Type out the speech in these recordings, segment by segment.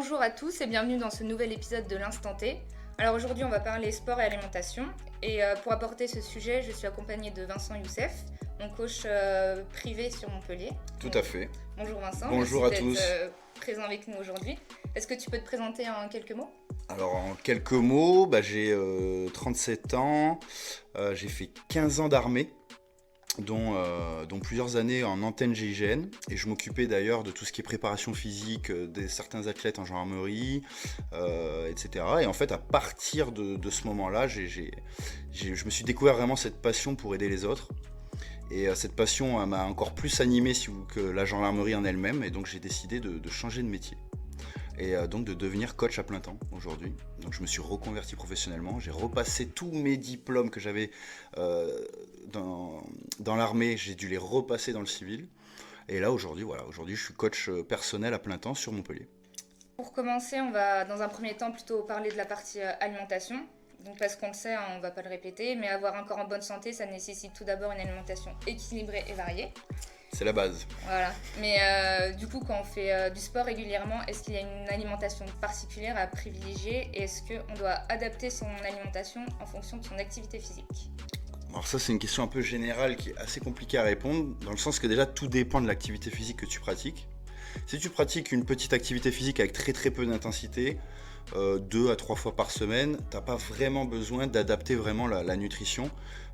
Bonjour à tous et bienvenue dans ce nouvel épisode de l'Instant T. Alors aujourd'hui on va parler sport et alimentation et pour apporter ce sujet je suis accompagnée de Vincent Youssef, mon coach privé sur Montpellier. Tout à fait. Bonjour Vincent, Bonjour merci à tous. d'être présent avec nous aujourd'hui. Est-ce que tu peux te présenter en quelques mots ? Alors en quelques mots, j'ai 37 ans, j'ai fait 15 ans d'armée, dont plusieurs années en antenne GIGN, et je m'occupais d'ailleurs de tout ce qui est préparation physique de certains athlètes en gendarmerie, etc. Et en fait à partir de ce moment-là, je me suis découvert vraiment cette passion pour aider les autres. Et cette passion m'a encore plus animé que la gendarmerie en elle-même, et donc j'ai décidé de changer de métier. Et donc de devenir coach à plein temps aujourd'hui. Donc je me suis reconverti professionnellement, j'ai repassé tous mes diplômes que j'avais dans l'armée, j'ai dû les repasser dans le civil. Et là aujourd'hui je suis coach personnel à plein temps sur Montpellier. Pour commencer, on va dans un premier temps plutôt parler de la partie alimentation. Donc parce qu'on le sait, on ne va pas le répéter, mais avoir un corps en bonne santé, ça nécessite tout d'abord une alimentation équilibrée et variée. C'est la base. Voilà. Mais du coup, quand on fait du sport régulièrement, est-ce qu'il y a une alimentation particulière à privilégier et est-ce qu'on doit adapter son alimentation en fonction de son activité physique ? Alors ça, c'est une question un peu générale qui est assez compliquée à répondre, dans le sens que déjà, tout dépend de l'activité physique que tu pratiques. Si tu pratiques une petite activité physique avec très très peu d'intensité, 2 à 3 fois par semaine, tu n'as pas vraiment besoin d'adapter vraiment la nutrition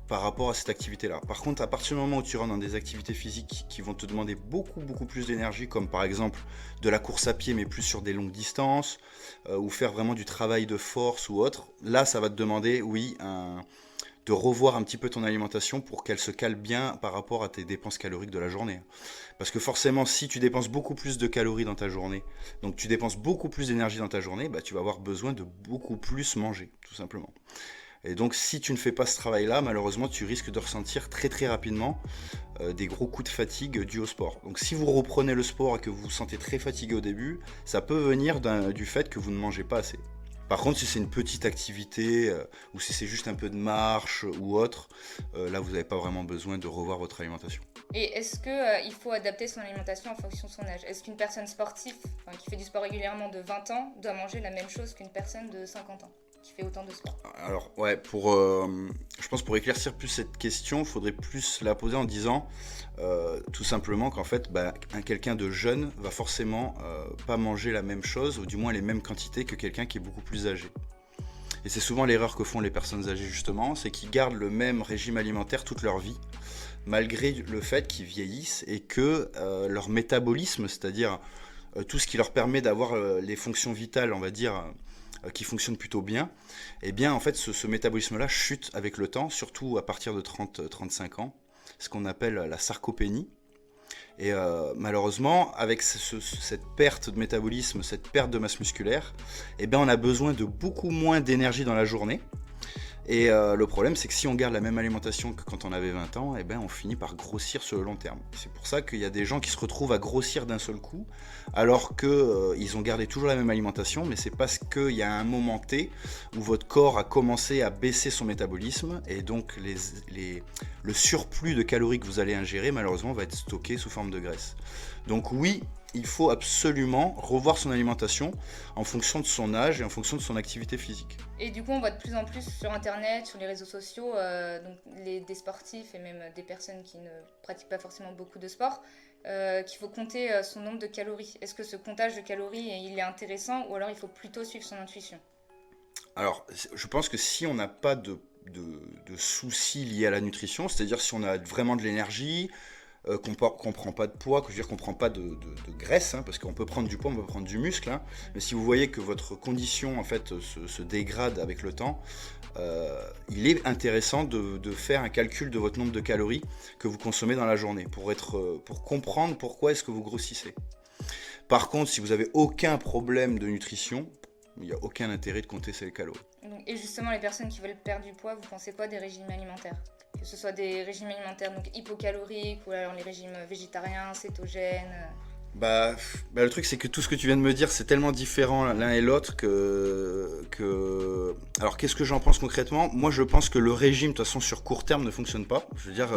par rapport à cette activité-là. Par contre, à partir du moment où tu rentres dans des activités physiques qui vont te demander beaucoup plus d'énergie, comme par exemple de la course à pied mais plus sur des longues distances, ou faire vraiment du travail de force ou autre, là ça va te demander, de revoir un petit peu ton alimentation pour qu'elle se cale bien par rapport à tes dépenses caloriques de la journée. Parce que forcément, si tu dépenses beaucoup plus de calories dans ta journée, donc tu dépenses beaucoup plus d'énergie dans ta journée, tu vas avoir besoin de beaucoup plus manger, tout simplement. Et donc si tu ne fais pas ce travail-là, malheureusement, tu risques de ressentir très très rapidement des gros coups de fatigue dus au sport. Donc si vous reprenez le sport et que vous vous sentez très fatigué au début, ça peut venir du fait que vous ne mangez pas assez. Par contre, si c'est une petite activité ou si c'est juste un peu de marche ou autre, là, vous n'avez pas vraiment besoin de revoir votre alimentation. Et est-ce qu'il faut adapter son alimentation en fonction de son âge ? Est-ce qu'une personne sportive, qui fait du sport régulièrement de 20 ans, doit manger la même chose qu'une personne de 50 ans qui fait autant de sport ? Alors, je pense pour éclaircir plus cette question, il faudrait plus la poser en disant tout simplement qu'en fait, quelqu'un de jeune va forcément pas manger la même chose, ou du moins les mêmes quantités que quelqu'un qui est beaucoup plus âgé. Et c'est souvent l'erreur que font les personnes âgées justement, c'est qu'ils gardent le même régime alimentaire toute leur vie, malgré le fait qu'ils vieillissent et que leur métabolisme, c'est-à-dire tout ce qui leur permet d'avoir les fonctions vitales, on va dire, qui fonctionnent plutôt bien, et bien en fait ce métabolisme-là chute avec le temps, surtout à partir de 30-35 ans, ce qu'on appelle la sarcopénie. Et malheureusement, avec cette perte de métabolisme, cette perte de masse musculaire, on a besoin de beaucoup moins d'énergie dans la journée. Et le problème, c'est que si on garde la même alimentation que quand on avait 20 ans, on finit par grossir sur le long terme. C'est pour ça qu'il y a des gens qui se retrouvent à grossir d'un seul coup, alors qu'ils ont gardé toujours la même alimentation, mais c'est parce qu'il y a un moment T où votre corps a commencé à baisser son métabolisme, et donc le surplus de calories que vous allez ingérer, malheureusement, va être stocké sous forme de graisse. Donc oui, il faut absolument revoir son alimentation en fonction de son âge et en fonction de son activité physique. Et du coup, on voit de plus en plus sur Internet, sur les réseaux sociaux, des sportifs et même des personnes qui ne pratiquent pas forcément beaucoup de sport, qu'il faut compter son nombre de calories. Est-ce que ce comptage de calories, il est intéressant ou alors il faut plutôt suivre son intuition ? Alors, je pense que si on n'a pas de soucis liés à la nutrition, c'est-à-dire si on a vraiment de l'énergie, qu'on prend pas de poids, qu'on prend pas de graisse, parce qu'on peut prendre du poids, on peut prendre du muscle, mais si vous voyez que votre condition en fait se dégrade avec le temps, il est intéressant de faire un calcul de votre nombre de calories que vous consommez dans la journée pour comprendre pourquoi est-ce que vous grossissez. Par contre, si vous n'avez aucun problème de nutrition, il n'y a aucun intérêt de compter ces calories. Et justement, les personnes qui veulent perdre du poids, vous pensez quoi des régimes alimentaires ? Que ce soit des régimes alimentaires donc hypocaloriques ou alors les régimes végétariens, cétogènes. Le truc c'est que tout ce que tu viens de me dire c'est tellement différent l'un et l'autre Alors qu'est-ce que j'en pense concrètement? Moi je pense que le régime de toute façon sur court terme ne fonctionne pas. Je veux dire,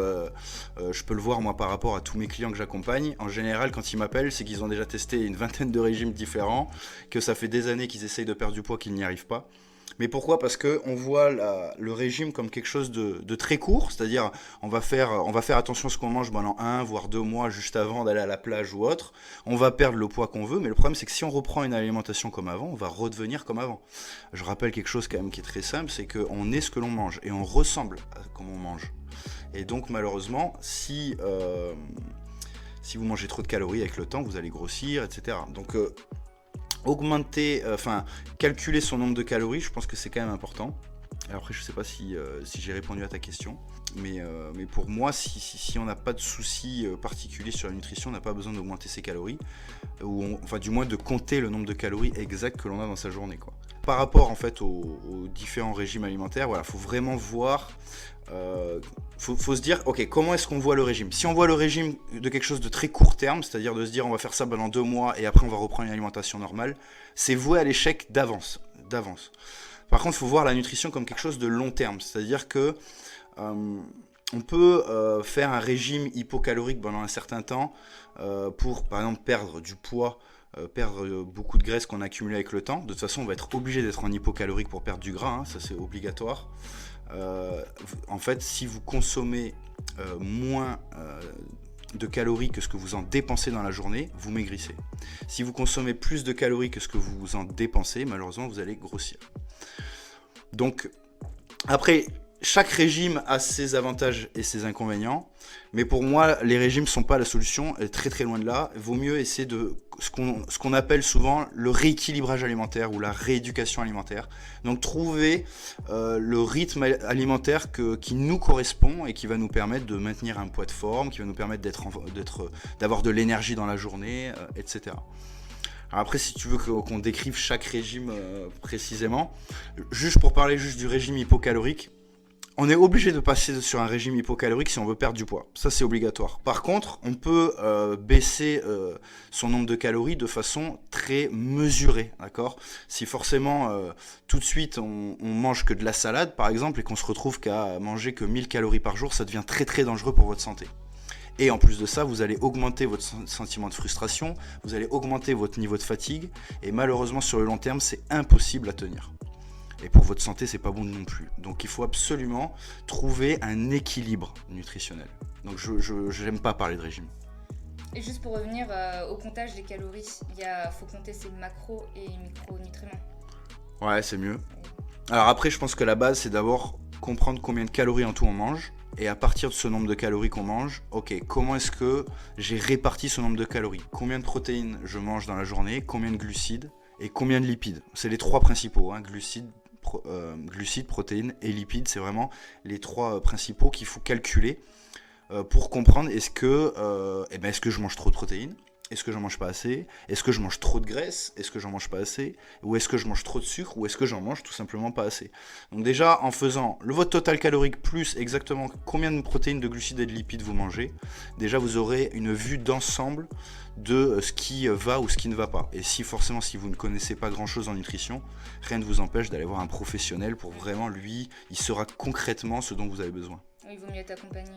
je peux le voir moi par rapport à tous mes clients que j'accompagne. En général quand ils m'appellent c'est qu'ils ont déjà testé une vingtaine de régimes différents, que ça fait des années qu'ils essayent de perdre du poids, qu'ils n'y arrivent pas. Mais pourquoi? Parce qu'on voit le régime comme quelque chose de très court, c'est-à-dire on va faire attention à ce qu'on mange pendant 1 voire 2 mois juste avant d'aller à la plage ou autre. On va perdre le poids qu'on veut, mais le problème c'est que si on reprend une alimentation comme avant, on va redevenir comme avant. Je rappelle quelque chose quand même qui est très simple, c'est qu'on est ce que l'on mange et on ressemble à comment on mange. Et donc malheureusement, si vous mangez trop de calories avec le temps, vous allez grossir, etc. Donc calculer son nombre de calories, je pense que c'est quand même important. Alors après, je sais pas si j'ai répondu à ta question, mais pour moi, si on n'a pas de soucis particuliers sur la nutrition, on n'a pas besoin d'augmenter ses calories, du moins de compter le nombre de calories exact que l'on a dans sa journée, quoi. Par rapport en fait aux différents régimes alimentaires, voilà, faut vraiment voir. Faut se dire, ok, comment est-ce qu'on voit le régime? Si on voit le régime de quelque chose de très court terme, c'est-à-dire de se dire on va faire ça pendant 2 mois et après on va reprendre une alimentation normale, c'est voué à l'échec d'avance. Par contre, il faut voir la nutrition comme quelque chose de long terme, c'est-à-dire que on peut faire un régime hypocalorique pendant un certain temps pour, par exemple, perdre du poids, perdre beaucoup de graisse qu'on a accumulé avec le temps. De toute façon, on va être obligé d'être en hypocalorique pour perdre du gras, hein, ça c'est obligatoire. En fait, si vous consommez moins de calories que ce que vous en dépensez dans la journée, vous maigrissez. Si vous consommez plus de calories que ce que vous en dépensez, malheureusement, vous allez grossir. Donc, après, chaque régime a ses avantages et ses inconvénients, mais pour moi, les régimes ne sont pas la solution, et très très loin de là. Il vaut mieux essayer de ce qu'on appelle souvent le rééquilibrage alimentaire ou la rééducation alimentaire. Donc trouver le rythme alimentaire qui nous correspond et qui va nous permettre de maintenir un poids de forme, qui va nous permettre d'avoir de l'énergie dans la journée, etc. Alors après, si tu veux qu'on décrive chaque régime précisément, juste pour parler juste du régime hypocalorique, on est obligé de passer sur un régime hypocalorique si on veut perdre du poids. Ça, c'est obligatoire. Par contre, on peut baisser son nombre de calories de façon très mesurée, d'accord ? Si forcément, tout de suite, on mange que de la salade, par exemple, et qu'on se retrouve qu'à manger que 1000 calories par jour, ça devient très très dangereux pour votre santé. Et en plus de ça, vous allez augmenter votre sentiment de frustration, vous allez augmenter votre niveau de fatigue, et malheureusement, sur le long terme, c'est impossible à tenir. Et pour votre santé, c'est pas bon non plus. Donc il faut absolument trouver un équilibre nutritionnel. Donc je n'aime pas parler de régime. Et juste pour revenir au comptage des calories, faut compter ses macros et micronutriments. Ouais, c'est mieux. Alors après, je pense que la base, c'est d'abord comprendre combien de calories en tout on mange. Et à partir de ce nombre de calories qu'on mange, ok, comment est-ce que j'ai réparti ce nombre de calories? Combien de protéines je mange dans la journée? Combien de glucides? Et combien de lipides? C'est les trois principaux, hein, glucides, protéines et lipides. C'est vraiment les trois principaux qu'il faut calculer pour comprendre est-ce que je mange trop de protéines? Est-ce que j'en mange pas assez? Est-ce que je mange trop de graisse? Est-ce que j'en mange pas assez? Ou est-ce que je mange trop de sucre? Ou est-ce que j'en mange tout simplement pas assez? Donc déjà, en faisant le vote total calorique plus exactement combien de protéines, de glucides et de lipides vous mangez, déjà vous aurez une vue d'ensemble de ce qui va ou ce qui ne va pas. Et si vous ne connaissez pas grand-chose en nutrition, rien ne vous empêche d'aller voir un professionnel pour vraiment, lui, il saura concrètement ce dont vous avez besoin. Il vaut mieux être accompagné.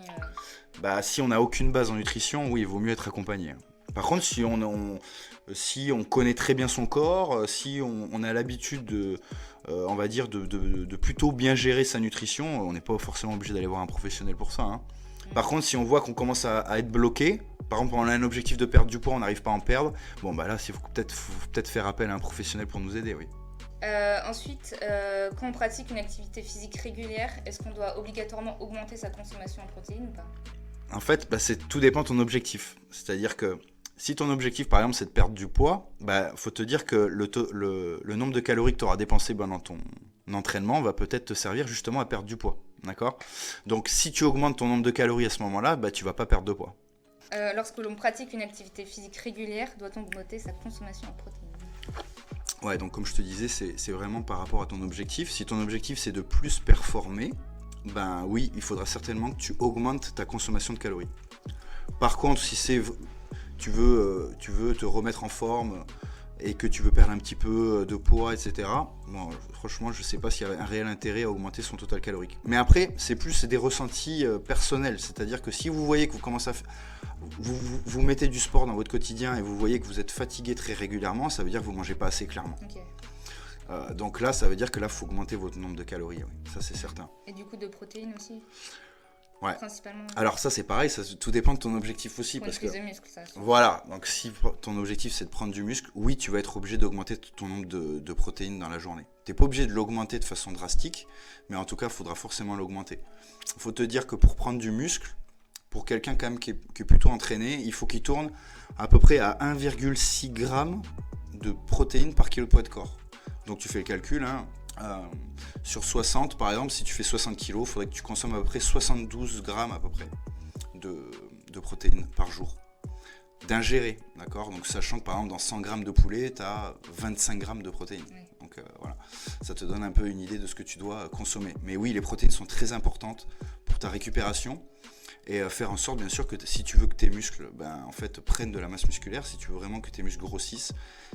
Si on n'a aucune base en nutrition, oui, il vaut mieux être accompagné. Par contre, si on connaît très bien son corps, si on a l'habitude de plutôt bien gérer sa nutrition, on n'est pas forcément obligé d'aller voir un professionnel pour ça, hein. Par contre, si on voit qu'on commence à être bloqué, par exemple, on a un objectif de perdre du poids, on n'arrive pas à en perdre, bon bah là, il faut peut-être faire appel à un professionnel pour nous aider, oui. Ensuite, quand on pratique une activité physique régulière, est-ce qu'on doit obligatoirement augmenter sa consommation en protéines ou pas? En fait, tout dépend de ton objectif. C'est-à-dire que si ton objectif, par exemple, c'est de perdre du poids, faut te dire que le nombre de calories que tu auras dépensé dans ton entraînement va peut-être te servir justement à perdre du poids. D'accord ? Donc, si tu augmentes ton nombre de calories à ce moment-là, tu vas pas perdre de poids. Lorsque l'on pratique une activité physique régulière, doit-on augmenter sa consommation en protéines ? Ouais, donc comme je te disais, c'est vraiment par rapport à ton objectif. Si ton objectif, c'est de plus performer, oui, il faudra certainement que tu augmentes ta consommation de calories. Par contre, si c'est tu veux te remettre en forme et que tu veux perdre un petit peu de poids, etc. Bon, franchement, je ne sais pas s'il y a un réel intérêt à augmenter son total calorique. Mais après, c'est plus des ressentis personnels. C'est-à-dire que si vous voyez que vous commencez à vous mettez du sport dans votre quotidien et vous voyez que vous êtes fatigué très régulièrement, ça veut dire que vous ne mangez pas assez clairement. Ok. Donc là, ça veut dire que là, il faut augmenter votre nombre de calories. Oui. Ça, c'est certain. Et du coup, de protéines aussi? Ouais. Principalement. Alors ça, c'est pareil, tout dépend de ton objectif aussi. Pour Parce une prise que de muscle, ça. voilà, donc si ton objectif c'est de prendre du muscle, oui, tu vas être obligé d'augmenter ton nombre de protéines dans la journée. Tu n'es pas obligé de l'augmenter de façon drastique, mais en tout cas, il faudra forcément l'augmenter. Il faut te dire que pour prendre du muscle, pour quelqu'un quand même qui est plutôt entraîné, il faut qu'il tourne à peu près à 1,6 g de protéines par kilo de poids de corps. Donc tu fais le calcul, hein. Sur 60 par exemple, si tu fais 60 kg, il faudrait que tu consommes à peu près 72 grammes à peu près de protéines par jour d'ingérer, d'accord. Donc sachant que par exemple dans 100 grammes de poulet, tu as 25 grammes de protéines. Oui. Donc voilà, ça te donne un peu une idée de ce que tu dois consommer. Mais oui, les protéines sont très importantes pour ta récupération et faire en sorte bien sûr que si tu veux que tes muscles en fait, prennent de la masse musculaire, si tu veux vraiment que tes muscles grossissent,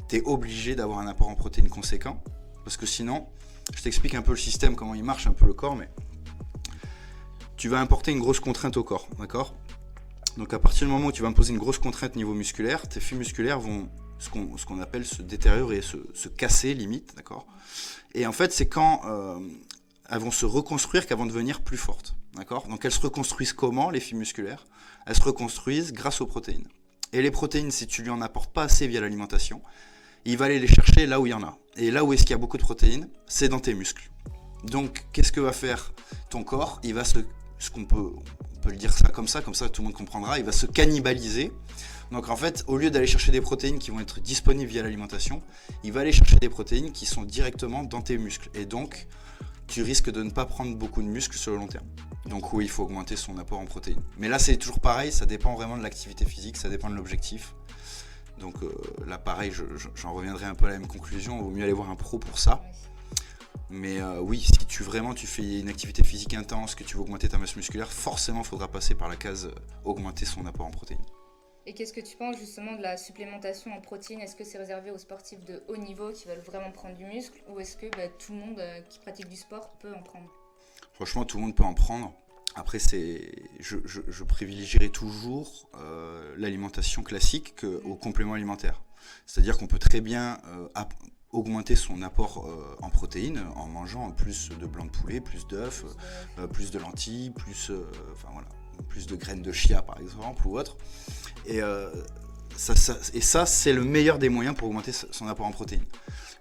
tu es obligé d'avoir un apport en protéines conséquent, parce que sinon, je t'explique un peu le système, comment il marche un peu le corps, mais tu vas importer une grosse contrainte au corps, d'accord. Donc à partir du moment où tu vas imposer une grosse contrainte niveau musculaire, tes fibres musculaires vont ce qu'on appelle se détériorer, se casser limite, d'accord. Et en fait, c'est quand elles vont se reconstruire qu'elles vont devenir plus fortes, d'accord. Donc elles se reconstruisent comment, les fibres musculaires? Elles se reconstruisent grâce aux protéines. Et les protéines, si tu lui en apportes pas assez via l'alimentation, il va aller les chercher là où il y en a. Et là où est-ce qu'il y a beaucoup de protéines, c'est dans tes muscles. Donc qu'est-ce que va faire ton corps? Il va on peut le dire ça, comme ça tout le monde comprendra, il va se cannibaliser. Donc en fait, au lieu d'aller chercher des protéines qui vont être disponibles via l'alimentation, il va aller chercher des protéines qui sont directement dans tes muscles. Et donc, tu risques de ne pas prendre beaucoup de muscles sur le long terme. Donc oui, il faut augmenter son apport en protéines. Mais là, c'est toujours pareil, ça dépend vraiment de l'activité physique, ça dépend de l'objectif. Donc là, pareil, j'en reviendrai un peu à la même conclusion, il vaut mieux aller voir un pro pour ça. Mais oui, si tu fais une activité physique intense, que tu veux augmenter ta masse musculaire, forcément, il faudra passer par la case augmenter son apport en protéines. Et qu'est-ce que tu penses justement de la supplémentation en protéines? Est-ce que c'est réservé aux sportifs de haut niveau qui veulent vraiment prendre du muscle, ou est-ce que tout le monde qui pratique du sport peut en prendre? Franchement, tout le monde peut en prendre. Après, je privilégierai toujours l'alimentation classique au complément alimentaire. C'est-à-dire qu'on peut très bien augmenter son apport en protéines en mangeant plus de blanc de poulet, plus d'œufs, plus de lentilles, plus de graines de chia par exemple ou autre. Et ça, c'est le meilleur des moyens pour augmenter son apport en protéines.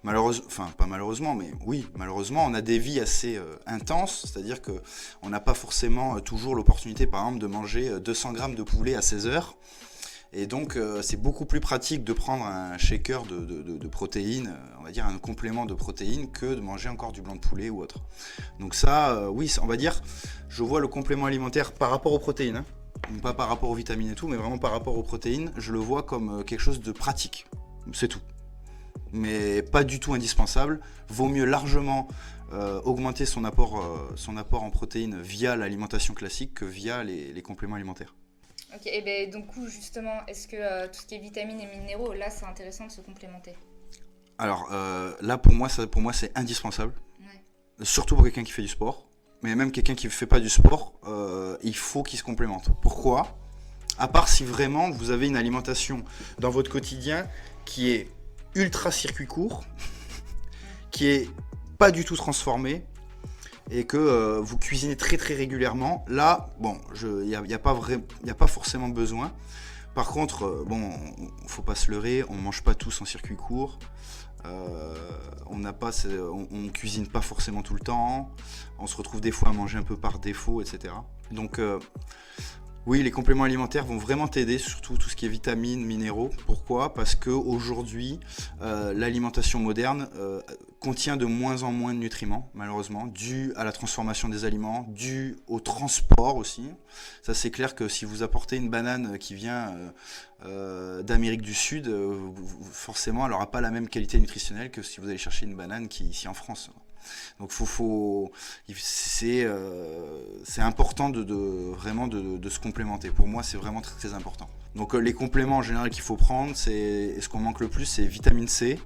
Malheureusement, on a des vies assez intenses, c'est-à-dire qu'on n'a pas forcément toujours l'opportunité, par exemple, de manger 200 grammes de poulet à 16 heures. Et donc, c'est beaucoup plus pratique de prendre un shaker de protéines, on va dire un complément de protéines, que de manger encore du blanc de poulet ou autre. Donc ça, on va dire, je vois le complément alimentaire par rapport aux protéines, hein. Pas par rapport aux vitamines et tout, mais vraiment par rapport aux protéines, je le vois comme quelque chose de pratique. C'est tout. Mais pas du tout indispensable. Vaut mieux largement augmenter son apport en protéines via l'alimentation classique que via les compléments alimentaires. Ok, et bien donc justement, est-ce que tout ce qui est vitamines et minéraux, là c'est intéressant de se complémenter? Alors là pour moi c'est indispensable. Ouais. Surtout pour quelqu'un qui fait du sport. Mais même quelqu'un qui ne fait pas du sport, il faut qu'il se complémente. Pourquoi? À part si vraiment vous avez une alimentation dans votre quotidien qui est ultra circuit court, qui est pas du tout transformée, et que vous cuisinez très très régulièrement, là, bon, il n'y a pas forcément besoin. Par contre, faut pas se leurrer, on mange pas tous en circuit court. On cuisine pas forcément tout le temps, on se retrouve des fois à manger un peu par défaut, etc. Donc oui, les compléments alimentaires vont vraiment t'aider, surtout tout ce qui est vitamines, minéraux. Pourquoi? Parce qu'aujourd'hui, l'alimentation moderne contient de moins en moins de nutriments, malheureusement, dû à la transformation des aliments, dû au transport aussi. Ça, c'est clair que si vous apportez une banane qui vient d'Amérique du Sud, forcément, elle n'aura pas la même qualité nutritionnelle que si vous allez chercher une banane qui est ici en France. Donc c'est important vraiment de se complémenter. Pour moi, c'est vraiment très, très important. Donc les compléments en général qu'il faut prendre, et ce qu'on manque le plus, c'est vitamine C,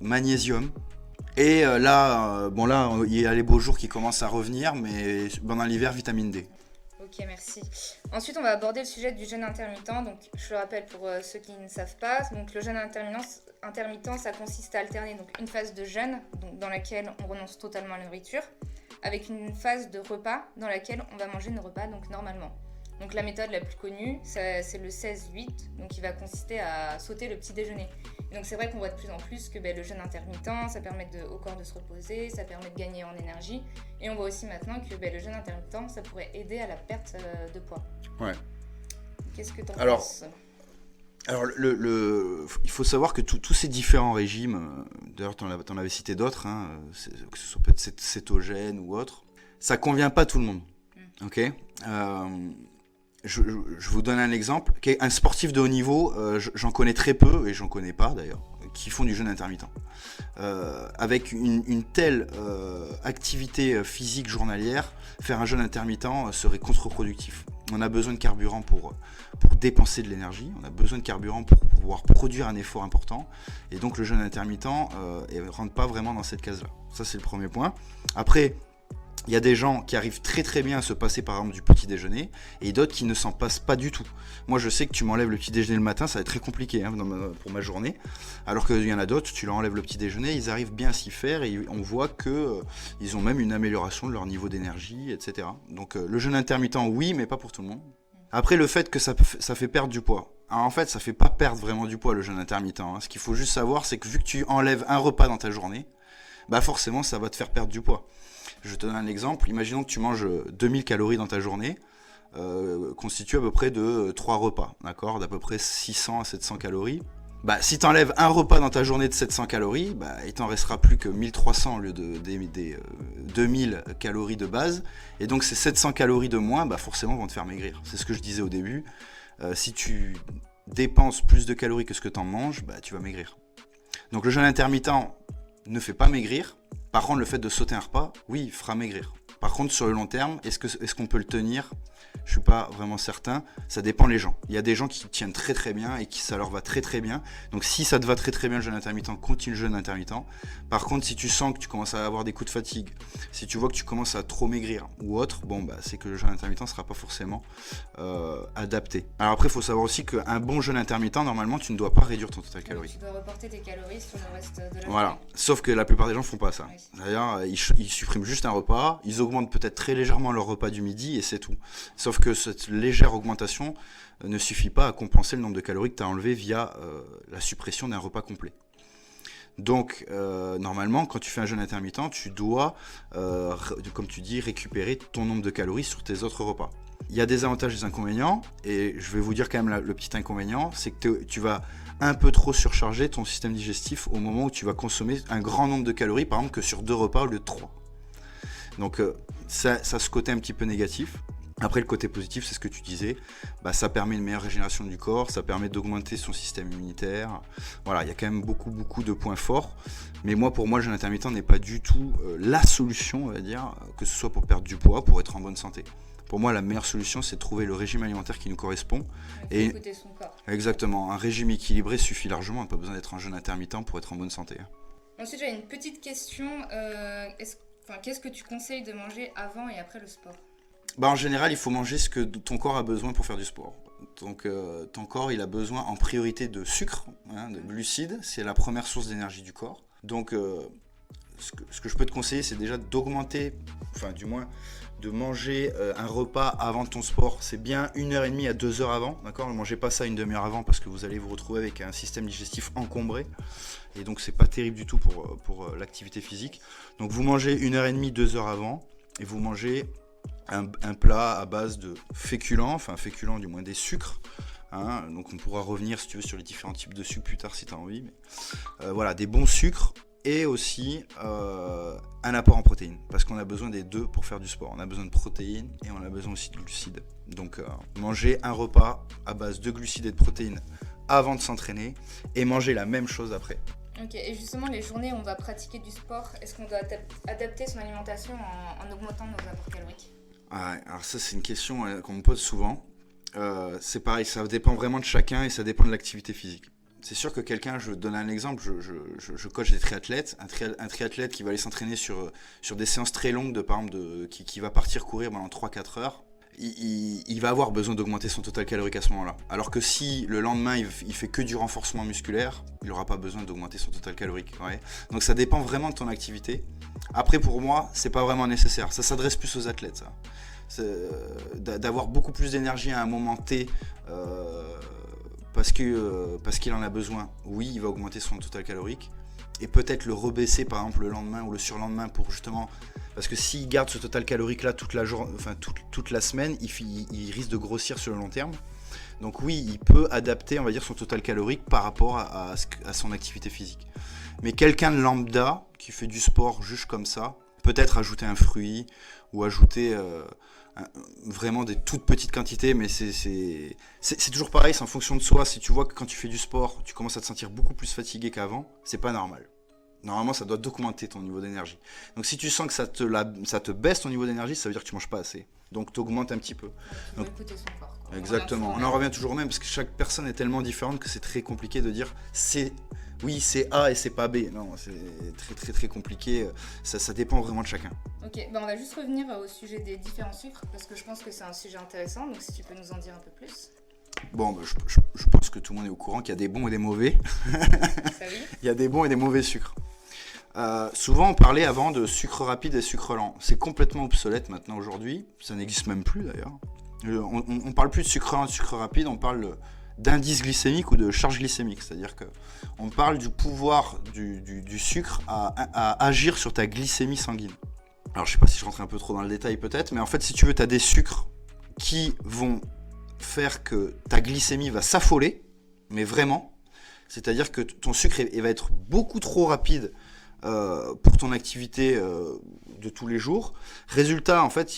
magnésium. Et là, il y a les beaux jours qui commencent à revenir, mais pendant l'hiver, vitamine D. Ok, merci. Ensuite, on va aborder le sujet du jeûne intermittent. Donc, je le rappelle pour ceux qui ne savent pas. Donc, le jeûne intermittent, ça consiste à alterner donc, une phase de jeûne, donc, dans laquelle on renonce totalement à la nourriture, avec une phase de repas dans laquelle on va manger nos repas donc, normalement. Donc, la méthode la plus connue, c'est le 16-8, donc qui va consister à sauter le petit déjeuner. Et donc, c'est vrai qu'on voit de plus en plus que le jeûne intermittent, ça permet au corps de se reposer, ça permet de gagner en énergie. Et on voit aussi maintenant que le jeûne intermittent, ça pourrait aider à la perte de poids. Ouais. Qu'est-ce que tu en penses ? Alors, il faut savoir que tous ces différents régimes, d'ailleurs, tu en avais cité d'autres, que ce soit peut-être cétogène ou autre, ça convient pas à tout le monde. Ok. Je vous donne un exemple. Un sportif de haut niveau, j'en connais très peu, et j'en connais pas d'ailleurs, qui font du jeûne intermittent. Avec une telle activité physique journalière, faire un jeûne intermittent serait contre-productif. On a besoin de carburant pour dépenser de l'énergie, on a besoin de carburant pour pouvoir produire un effort important, et donc le jeûne intermittent ne rentre pas vraiment dans cette case-là. Ça, c'est le premier point. Après, il y a des gens qui arrivent très très bien à se passer par exemple du petit déjeuner, et d'autres qui ne s'en passent pas du tout. Moi, je sais que tu m'enlèves le petit déjeuner le matin, ça va être très compliqué pour ma journée, alors qu'il y en a d'autres, tu leur enlèves le petit déjeuner, ils arrivent bien à s'y faire, et on voit qu'ils ont même une amélioration de leur niveau d'énergie, etc. Donc le jeûne intermittent, oui, mais pas pour tout le monde. Après, le fait que ça fait perdre du poids. Alors, en fait, ça fait pas perdre vraiment du poids le jeûne intermittent. Ce qu'il faut juste savoir, c'est que vu que tu enlèves un repas dans ta journée, forcément, ça va te faire perdre du poids. Je te donne un exemple. Imaginons que tu manges 2000 calories dans ta journée, constitué à peu près de 3 repas, d'accord, d'à peu près 600 à 700 calories. Si tu enlèves un repas dans ta journée de 700 calories, il t'en restera plus que 1300 au lieu des 2000 calories de base. Et donc ces 700 calories de moins, forcément vont te faire maigrir. C'est ce que je disais au début. Si tu dépenses plus de calories que ce que tu en manges, tu vas maigrir. Donc le jeûne intermittent ne fait pas maigrir. Par contre, le fait de sauter un repas, oui, fera maigrir. Par contre, sur le long terme, est-ce qu'on peut le tenir ? Je suis pas vraiment certain. Ça dépend des gens. Il y a des gens qui tiennent très très bien et qui ça leur va très très bien. Donc si ça te va très très bien le jeûne intermittent, continue le jeûne intermittent. Par contre, si tu sens que tu commences à avoir des coups de fatigue, si tu vois que tu commences à trop maigrir ou autre, c'est que le jeûne intermittent ne sera pas forcément adapté. Alors après, il faut savoir aussi qu'un bon jeûne intermittent, normalement, tu ne dois pas réduire ton total calories. Tu dois reporter tes calories sur le reste de la journée. Voilà. Sauf que la plupart des gens font pas ça. Oui. D'ailleurs, ils suppriment juste un repas, ils augmentent peut-être très légèrement leur repas du midi et c'est tout. Sauf que cette légère augmentation ne suffit pas à compenser le nombre de calories que tu as enlevé via la suppression d'un repas complet. Donc, normalement, quand tu fais un jeûne intermittent, tu dois, comme tu dis, récupérer ton nombre de calories sur tes autres repas. Il y a des avantages et des inconvénients, et je vais vous dire quand même le petit inconvénient, c'est que tu vas un peu trop surcharger ton système digestif au moment où tu vas consommer un grand nombre de calories, par exemple que sur 2 repas au lieu de 3. Donc ça a ce côté un petit peu négatif. Après, le côté positif, c'est ce que tu disais, ça permet une meilleure régénération du corps, ça permet d'augmenter son système immunitaire. Voilà, il y a quand même beaucoup de points forts. Mais pour moi, le jeûne intermittent n'est pas du tout la solution, on va dire, que ce soit pour perdre du poids, pour être en bonne santé. Pour moi, la meilleure solution, c'est de trouver le régime alimentaire qui nous correspond. Et écouter son corps. Exactement, un régime équilibré suffit largement, on n'a pas besoin d'être en jeûne intermittent pour être en bonne santé. Ensuite, j'ai une petite question. Qu'est-ce que tu conseilles de manger avant et après le sport ? En général, il faut manger ce que ton corps a besoin pour faire du sport. Donc, ton corps, il a besoin en priorité de sucre, de glucides. C'est la première source d'énergie du corps. Donc, ce que je peux te conseiller, c'est déjà d'augmenter, du moins, de manger un repas avant ton sport. C'est bien 1h30 à 2h avant, d'accord ? Ne mangez pas ça une demi-heure avant parce que vous allez vous retrouver avec un système digestif encombré. Et donc, c'est pas terrible du tout pour l'activité physique. Donc, vous mangez 1h30, 2h avant et vous mangez un plat à base de féculents, du moins des sucres. Donc on pourra revenir si tu veux sur les différents types de sucres plus tard si tu as envie. Mais, des bons sucres et aussi un apport en protéines. Parce qu'on a besoin des deux pour faire du sport. On a besoin de protéines et on a besoin aussi de glucides. Donc manger un repas à base de glucides et de protéines avant de s'entraîner et manger la même chose après. Ok, et justement, les journées où on va pratiquer du sport, est-ce qu'on doit adapter son alimentation en augmentant nos apports caloriques? Ah, alors ça, c'est une question qu'on me pose souvent. C'est pareil, ça dépend vraiment de chacun et ça dépend de l'activité physique. C'est sûr que quelqu'un, je donne un exemple, je coach des triathlètes, un triathlète qui va aller s'entraîner sur des séances très longues, par exemple, qui va partir courir pendant 3-4 heures, il va avoir besoin d'augmenter son total calorique à ce moment-là. Alors que si le lendemain il fait que du renforcement musculaire, il n'aura pas besoin d'augmenter son total calorique. Ouais. Donc ça dépend vraiment de ton activité. Après pour moi, c'est pas vraiment nécessaire. Ça s'adresse plus aux athlètes, ça. D'avoir beaucoup plus d'énergie à un moment T parce qu'il en a besoin. Oui, il va augmenter son total calorique et peut-être le rebaisser par exemple le lendemain ou le surlendemain pour justement. Parce que s'il garde ce total calorique là toute la semaine, il risque de grossir sur le long terme. Donc oui, il peut adapter, on va dire, son total calorique par rapport à son activité physique. Mais quelqu'un de lambda qui fait du sport juste comme ça, peut-être ajouter un fruit ou ajouter vraiment des toutes petites quantités, mais c'est toujours pareil, c'est en fonction de soi. Si tu vois que quand tu fais du sport, tu commences à te sentir beaucoup plus fatigué qu'avant, c'est pas normal. Normalement, ça doit documenter ton niveau d'énergie. Donc, si tu sens que ça te baisse ton niveau d'énergie, ça veut dire que tu manges pas assez. Donc, tu augmentes un petit peu. Donc, écouter son corps. Exactement. On en revient toujours au même, parce que chaque personne est tellement différente que c'est très compliqué de dire oui, c'est A et c'est pas B. Non, c'est très très très compliqué. Ça dépend vraiment de chacun. Ok, on va juste revenir au sujet des différents sucres, parce que je pense que c'est un sujet intéressant. Donc, si tu peux nous en dire un peu plus. Bon, je pense que tout le monde est au courant qu'il y a des bons et des mauvais. Ça oui. Il y a des bons et des mauvais sucres. Souvent on parlait avant de sucre rapide et sucre lent. C'est complètement obsolète maintenant aujourd'hui. Ça n'existe même plus d'ailleurs. On parle plus de sucre lent et de sucre rapide, on parle d'indice glycémique ou de charge glycémique. C'est-à-dire qu'on parle du pouvoir du sucre à agir sur ta glycémie sanguine. Alors je sais pas si je rentre un peu trop dans le détail peut-être, mais en fait si tu veux, tu as des sucres qui vont faire que ta glycémie va s'affoler, mais vraiment. C'est-à-dire que ton sucre va être beaucoup trop rapide pour ton activité de tous les jours. Résultat, en fait,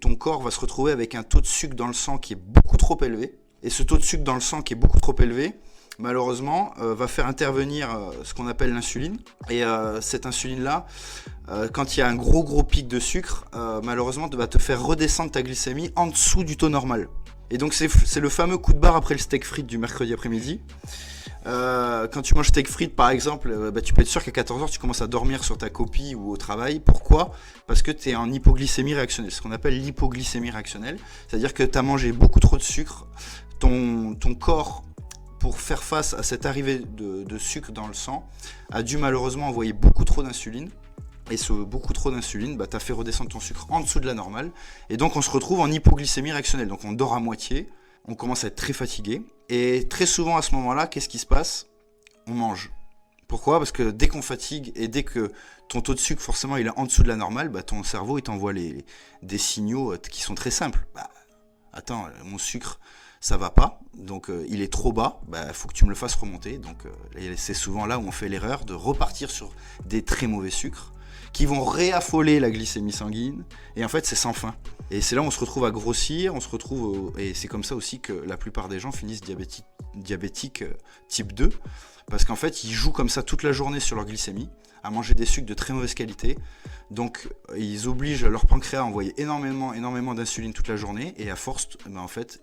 ton corps va se retrouver avec un taux de sucre dans le sang qui est beaucoup trop élevé. Et ce taux de sucre dans le sang qui est beaucoup trop élevé, malheureusement, va faire intervenir ce qu'on appelle l'insuline. Et cette insuline-là, quand il y a un gros pic de sucre, malheureusement, va te faire redescendre ta glycémie en dessous du taux normal. Et donc, c'est le fameux coup de barre après le steak frites du mercredi après-midi. Quand tu manges steak frites par exemple, tu peux être sûr qu'à 14h tu commences à dormir sur ta copie ou au travail. Pourquoi ? Parce que tu es en hypoglycémie réactionnelle, ce qu'on appelle l'hypoglycémie réactionnelle. C'est-à-dire que tu as mangé beaucoup trop de sucre, ton corps, pour faire face à cette arrivée de sucre dans le sang, a dû malheureusement envoyer beaucoup trop d'insuline. Et ce beaucoup trop d'insuline, t'a fait redescendre ton sucre en dessous de la normale. Et donc on se retrouve en hypoglycémie réactionnelle. Donc on dort à moitié, on commence à être très fatigué. Et très souvent à ce moment-là, qu'est-ce qui se passe ? On mange. Pourquoi ? Parce que dès qu'on fatigue et dès que ton taux de sucre forcément il est en dessous de la normale, ton cerveau il t'envoie des signaux qui sont très simples. Attends, mon sucre ça va pas, donc il est trop bas, faut que tu me le fasses remonter. Donc c'est souvent là où on fait l'erreur de repartir sur des très mauvais sucres qui vont réaffoler la glycémie sanguine, et en fait c'est sans fin. Et c'est là où on se retrouve à grossir, et c'est comme ça aussi que la plupart des gens finissent diabétiques type 2, parce qu'en fait ils jouent comme ça toute la journée sur leur glycémie, à manger des sucres de très mauvaise qualité, donc ils obligent leur pancréas à envoyer énormément d'insuline toute la journée, et à force, en fait,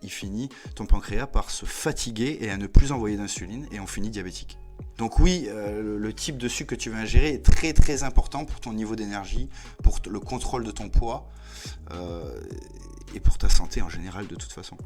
ton pancréas par se fatiguer et à ne plus envoyer d'insuline, et on finit diabétique. Donc oui, le type de sucre que tu vas ingérer est très très important pour ton niveau d'énergie, pour le contrôle de ton poids et pour ta santé en général de toute façon.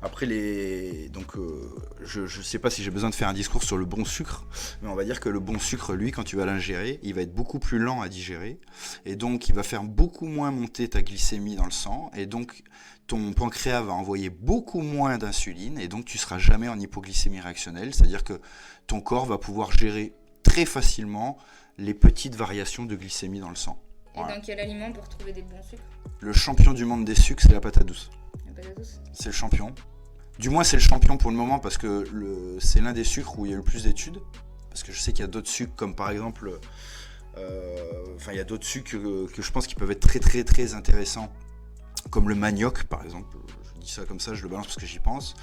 Après je sais pas si j'ai besoin de faire un discours sur le bon sucre, mais on va dire que le bon sucre, lui, quand tu vas l'ingérer, il va être beaucoup plus lent à digérer, et donc il va faire beaucoup moins monter ta glycémie dans le sang, et donc ton pancréas va envoyer beaucoup moins d'insuline, et donc tu seras jamais en hypoglycémie réactionnelle, c'est-à-dire que ton corps va pouvoir gérer très facilement les petites variations de glycémie dans le sang. Et dans quel aliment pour trouver des bons sucres ? Le champion du monde des sucres, c'est la patate douce. La patate douce ? C'est le champion. Du moins, c'est le champion pour le moment, parce que c'est l'un des sucres où il y a le plus d'études. Parce que je sais qu'il y a d'autres sucres, comme par exemple... il y a d'autres sucres que je pense qui peuvent être très très très intéressants, comme le manioc par exemple. Je dis ça comme ça, je le balance parce que j'y pense,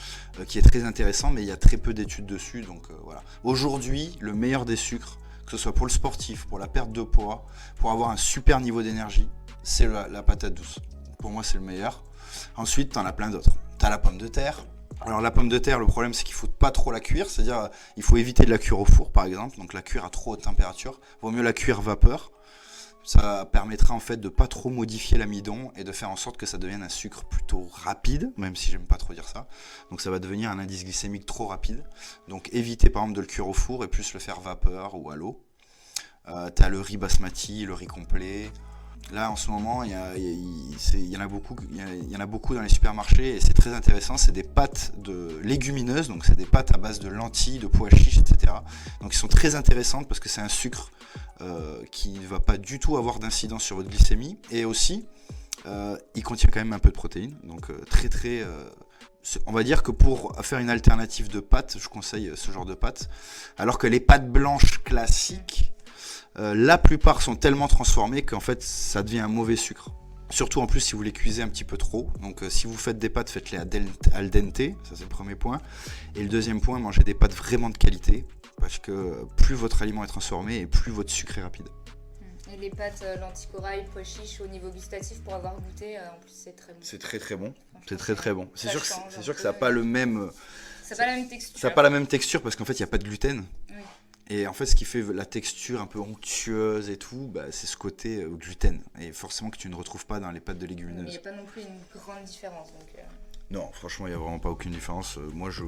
qui est très intéressant, mais il y a très peu d'études dessus. Donc voilà. Aujourd'hui, le meilleur des sucres, que ce soit pour le sportif, pour la perte de poids, pour avoir un super niveau d'énergie, c'est la patate douce. Pour moi, c'est le meilleur. Ensuite, t'en as plein d'autres. T'as la pomme de terre. Alors la pomme de terre, le problème c'est qu'il faut pas trop la cuire, c'est-à-dire il faut éviter de la cuire au four par exemple, donc la cuire à trop haute température. Vaut mieux la cuire vapeur. Ça permettra en fait de pas trop modifier l'amidon et de faire en sorte que ça devienne un sucre plutôt rapide, même si j'aime pas trop dire ça. Donc ça va devenir un indice glycémique trop rapide. Donc évitez par exemple de le cuire au four et plus le faire vapeur ou à l'eau. T'as le riz basmati, le riz complet. Là en ce moment il y en a beaucoup dans les supermarchés et c'est très intéressant. C'est des pâtes de légumineuses, donc c'est des pâtes à base de lentilles, de pois chiches, etc. Donc ils sont très intéressantes parce que c'est un sucre qui ne va pas du tout avoir d'incidence sur votre glycémie et aussi il contient quand même un peu de protéines, donc on va dire que pour faire une alternative de pâtes, je conseille ce genre de pâtes, alors que les pâtes blanches classiques, la plupart sont tellement transformées qu'en fait ça devient un mauvais sucre. Surtout en plus si vous les cuisez un petit peu trop. Donc si vous faites des pâtes, faites-les al dente, ça c'est le premier point. Et le deuxième point, mangez des pâtes vraiment de qualité, parce que plus votre aliment est transformé et plus votre sucre est rapide. Et les pâtes lentilles corail, pois chiches au niveau gustatif, pour avoir goûté, en plus c'est très bon. C'est très très bon. C'est très très bon. C'est sûr que ça n'a peu, pas le même. Ça n'a pas la même texture. Ça n'a pas la même texture parce qu'en fait il n'y a pas de gluten. Oui. Et en fait, ce qui fait la texture un peu onctueuse et tout, c'est ce côté gluten. Et forcément que tu ne retrouves pas dans les pâtes de légumineuses. Mais il n'y a pas non plus une grande différence. Donc, Non, franchement, il n'y a vraiment pas aucune différence. Moi, je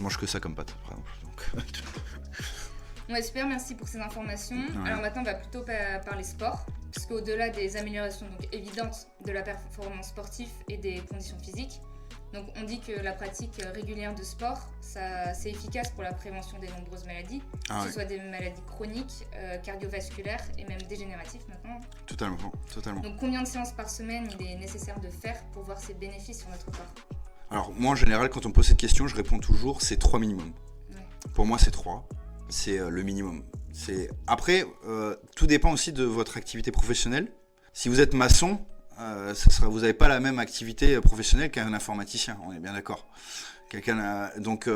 mange que ça comme pâte, par exemple. Donc... Ouais, super, merci pour ces informations. Ouais. Alors maintenant, on va plutôt parler sport. Parce qu'au-delà des améliorations donc, évidentes de la performance sportive et des conditions physiques, donc on dit que la pratique régulière de sport, c'est efficace pour la prévention des nombreuses maladies, que ce soit des maladies chroniques, cardiovasculaires et même dégénératives maintenant. Totalement. Donc combien de séances par semaine il est nécessaire de faire pour voir ses bénéfices sur notre corps? Alors moi en général, quand on me pose cette question, je réponds toujours, c'est 3 minimum. Ouais. Pour moi c'est 3, c'est le minimum. Après, tout dépend aussi de votre activité professionnelle. Si vous êtes maçon, vous n'avez pas la même activité professionnelle qu'un informaticien, on est bien d'accord. Donc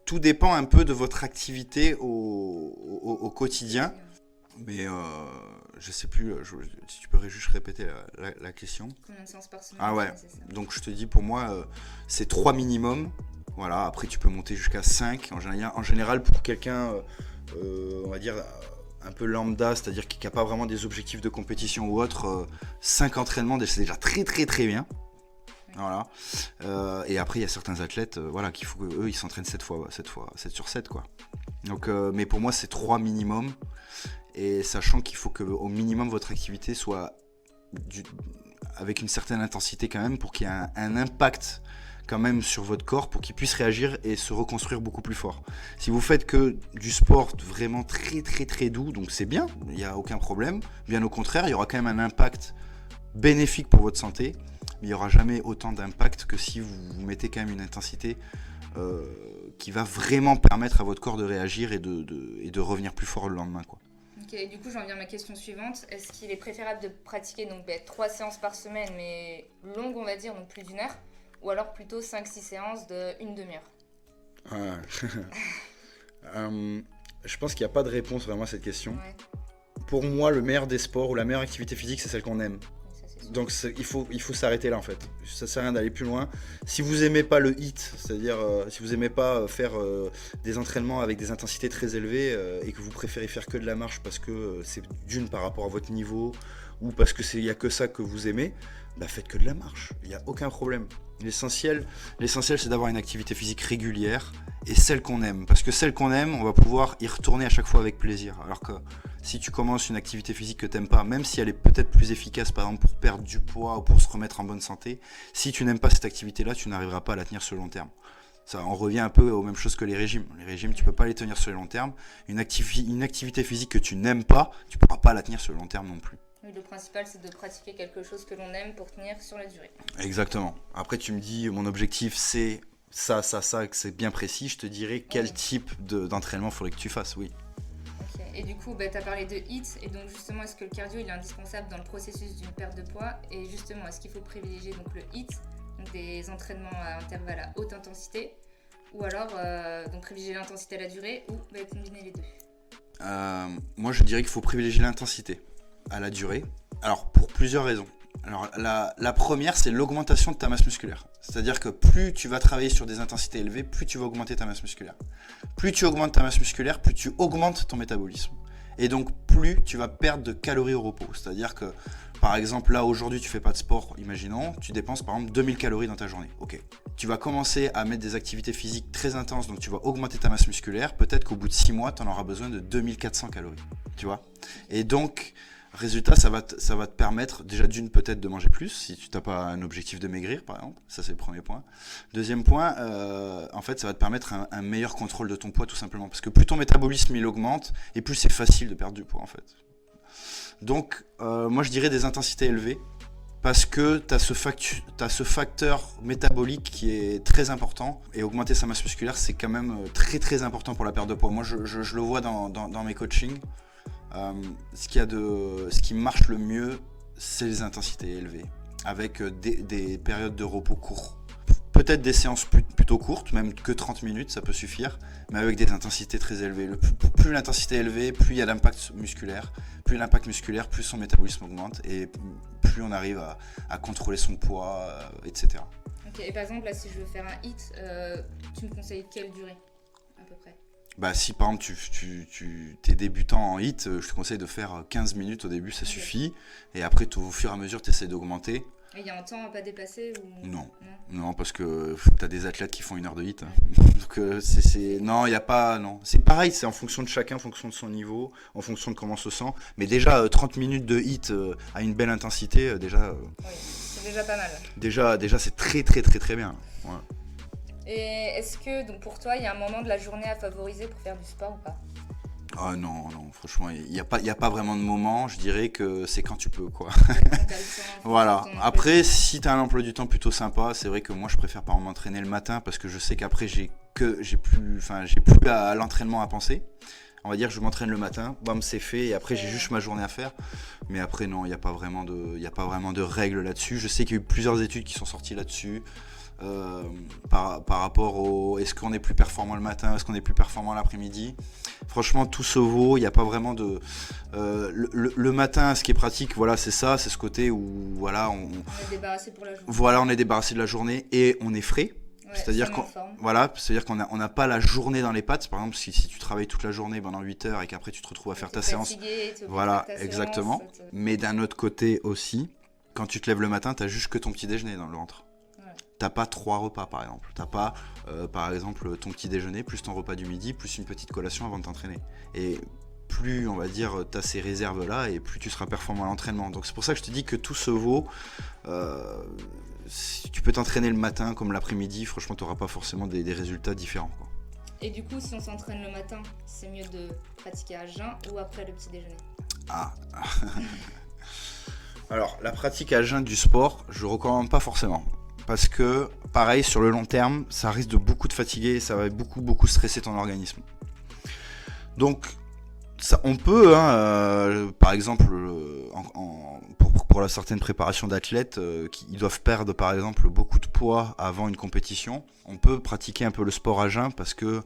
tout dépend un peu de votre activité au quotidien. Mais je sais plus, si tu peux juste répéter la question. Combien de séances par semaine? Ah ouais, donc je te dis pour moi c'est 3 minimum. Voilà, après tu peux monter jusqu'à 5 en général pour quelqu'un, on va dire un peu lambda, c'est-à-dire qui n'a pas vraiment des objectifs de compétition ou autre, 5 entraînements, c'est déjà très très très bien. Voilà. Et après il y a certains athlètes qu'il faut qu'eux ils s'entraînent 7 sur 7 quoi. Donc, mais pour moi c'est 3 minimum. Et sachant qu'il faut qu'au minimum votre activité soit avec une certaine intensité quand même pour qu'il y ait un impact quand même sur votre corps pour qu'il puisse réagir et se reconstruire beaucoup plus fort. Si vous faites que du sport vraiment très très très doux, donc c'est bien, il n'y a aucun problème. Bien au contraire, il y aura quand même un impact bénéfique pour votre santé, mais il n'y aura jamais autant d'impact que si vous mettez quand même une intensité qui va vraiment permettre à votre corps de réagir et de revenir plus fort le lendemain, quoi. Ok, du coup j'en viens à ma question suivante. Est-ce qu'il est préférable de pratiquer donc 3 séances par semaine, mais longues on va dire, donc plus d'1 heure, ou alors plutôt 5-6 séances d'une demi-heure? Je pense qu'il n'y a pas de réponse vraiment à cette question. Ouais. Pour moi, le meilleur des sports ou la meilleure activité physique, c'est celle qu'on aime. Donc il faut s'arrêter là en fait. Ça sert à rien d'aller plus loin. Si vous aimez pas le HIIT, c'est-à-dire si vous aimez pas faire des entraînements avec des intensités très élevées et que vous préférez faire que de la marche parce que c'est d'une par rapport à votre niveau ou parce que il y a que ça que vous aimez, faites que de la marche. Il y a aucun problème. L'essentiel c'est d'avoir une activité physique régulière et celle qu'on aime. Parce que celle qu'on aime, on va pouvoir y retourner à chaque fois avec plaisir. Alors que si tu commences une activité physique que tu n'aimes pas, même si elle est peut-être plus efficace par exemple pour perdre du poids ou pour se remettre en bonne santé, si tu n'aimes pas cette activité-là, tu n'arriveras pas à la tenir sur le long terme. Ça, on revient un peu aux mêmes choses que les régimes. Les régimes, tu ne peux pas les tenir sur le long terme. Une activité physique que tu n'aimes pas, tu ne pourras pas la tenir sur le long terme non plus. Oui, le principal, c'est de pratiquer quelque chose que l'on aime pour tenir sur la durée. Exactement. Après, tu me dis, mon objectif, c'est ça, que c'est bien précis. Je te dirai quel type d'entraînement il faudrait que tu fasses, oui. Okay. Et du coup, tu as parlé de HIIT, et donc justement, est-ce que le cardio il est indispensable dans le processus d'une perte de poids? Et justement, est-ce qu'il faut privilégier donc, le HIIT, donc des entraînements à intervalles à haute intensité, ou alors donc privilégier l'intensité à la durée, ou combiner les deux? Moi, je dirais qu'il faut privilégier l'intensité à la durée. Alors, pour plusieurs raisons. Alors, la première, c'est l'augmentation de ta masse musculaire. C'est-à-dire que plus tu vas travailler sur des intensités élevées, plus tu vas augmenter ta masse musculaire. Plus tu augmentes ta masse musculaire, plus tu augmentes ton métabolisme. Et donc, plus tu vas perdre de calories au repos. C'est-à-dire que, par exemple, là, aujourd'hui, tu fais pas de sport, imaginons, tu dépenses par exemple 2000 calories dans ta journée. Ok. Tu vas commencer à mettre des activités physiques très intenses, donc tu vas augmenter ta masse musculaire. Peut-être qu'au bout de 6 mois, tu en auras besoin de 2400 calories. Tu vois ? Et donc, résultat, ça va te permettre déjà d'une peut-être de manger plus si tu n'as pas un objectif de maigrir par exemple, ça c'est le premier point. Deuxième point, en fait ça va te permettre un meilleur contrôle de ton poids tout simplement parce que plus ton métabolisme il augmente et plus c'est facile de perdre du poids en fait. Donc moi je dirais des intensités élevées parce que tu as ce facteur métabolique qui est très important et augmenter sa masse musculaire c'est quand même très très important pour la perte de poids. Moi je le vois dans mes coachings. Ce qui marche le mieux, c'est les intensités élevées, avec des périodes de repos courts. Peut-être des séances plutôt courtes, même que 30 minutes, ça peut suffire, mais avec des intensités très élevées. Plus l'intensité est élevée, plus il y a d'impact musculaire. Plus l'impact musculaire, plus son métabolisme augmente, et plus on arrive à contrôler son poids, etc. Ok, et par exemple, là, si je veux faire un HIIT, tu me conseilles quelle durée, à peu près? Bah, si par exemple tu es débutant en HIIT, je te conseille de faire 15 minutes au début, ça suffit. Et après, au fur et à mesure, tu essaies d'augmenter. Et il y a un temps à pas dépasser ou... Non, parce que tu as des athlètes qui font 1 heure de HIIT. Donc, non, il n'y a pas... Non. C'est pareil, c'est en fonction de chacun, en fonction de son niveau, en fonction de comment on se sent. Mais déjà, 30 minutes de HIIT à une belle intensité, déjà... Oui, c'est déjà pas mal. Déjà c'est très très très très bien. Ouais. Et est-ce que, donc pour toi, il y a un moment de la journée à favoriser pour faire du sport ou pas? Ah non, franchement, il n'y a pas vraiment de moment. Je dirais que c'est quand tu peux, quoi. Voilà. Après, si tu as un emploi du temps plutôt sympa, c'est vrai que moi, je préfère par exemple m'entraîner le matin parce que je sais qu'après, j'ai plus à l'entraînement à penser. On va dire que je m'entraîne le matin, bam, c'est fait, et après j'ai juste ma journée à faire. Mais après, non, il n'y a pas vraiment de règles là-dessus. Je sais qu'il y a eu plusieurs études qui sont sorties là-dessus. Par rapport au est-ce qu'on est plus performant le matin, est-ce qu'on est plus performant l'après-midi. Franchement, tout se vaut, il n'y a pas vraiment de... le matin, ce qui est pratique, voilà, c'est ce côté où voilà, on est débarrassé pour la journée. Voilà, on est débarrassé de la journée et on est frais. Ouais, c'est-à-dire qu'on n'a pas la journée dans les pattes. Par exemple, si tu travailles toute la journée pendant 8 heures et qu'après tu te retrouves à faire ta séance. Voilà, exactement. Mais d'un autre côté aussi, quand tu te lèves le matin, tu n'as juste que ton petit déjeuner dans le ventre. T'as pas 3 repas par exemple. T'as pas par exemple ton petit déjeuner plus ton repas du midi plus une petite collation avant de t'entraîner. Et plus on va dire t'as ces réserves là et plus tu seras performant à l'entraînement. Donc c'est pour ça que je te dis que tout se vaut. Si tu peux t'entraîner le matin comme l'après-midi, franchement t'auras pas forcément des résultats différents, quoi. Et du coup si on s'entraîne le matin, c'est mieux de pratiquer à jeun ou après le petit déjeuner? Alors la pratique à jeun du sport, je recommande pas forcément. Parce que, pareil, sur le long terme, ça risque de beaucoup te fatiguer et ça va beaucoup stresser ton organisme. Donc, ça, on peut, par exemple, pour certaines préparations d'athlètes qui doivent perdre, par exemple, beaucoup de poids avant une compétition, on peut pratiquer un peu le sport à jeun parce que